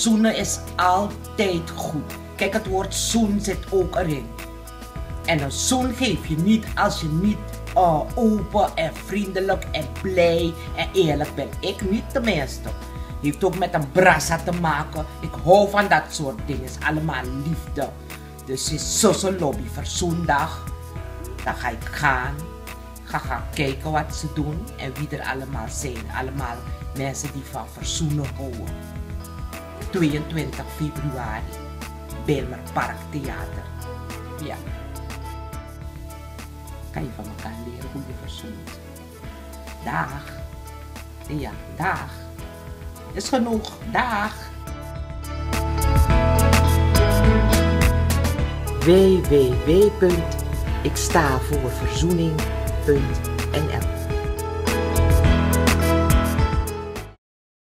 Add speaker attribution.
Speaker 1: Zoenen is altijd goed. Kijk, het woord zoen zit ook erin. En een zoen geef je niet als je niet open en vriendelijk en blij en eerlijk bent. Ik niet tenminste. Heeft ook met een brassa te maken. Ik hou van dat soort dingen. Is allemaal liefde. Dus is zo'n lobby verzoendag. Dan ga ik gaan. Ga kijken wat ze doen. En wie er allemaal zijn. Allemaal mensen die van verzoenen houden. 22 februari. Bijlmer Park Theater. Ja. Kan je van elkaar leren hoe je verzoent. Dag. Ja, dag. Is genoeg. Dag. www.ikstavoorverzoening.nl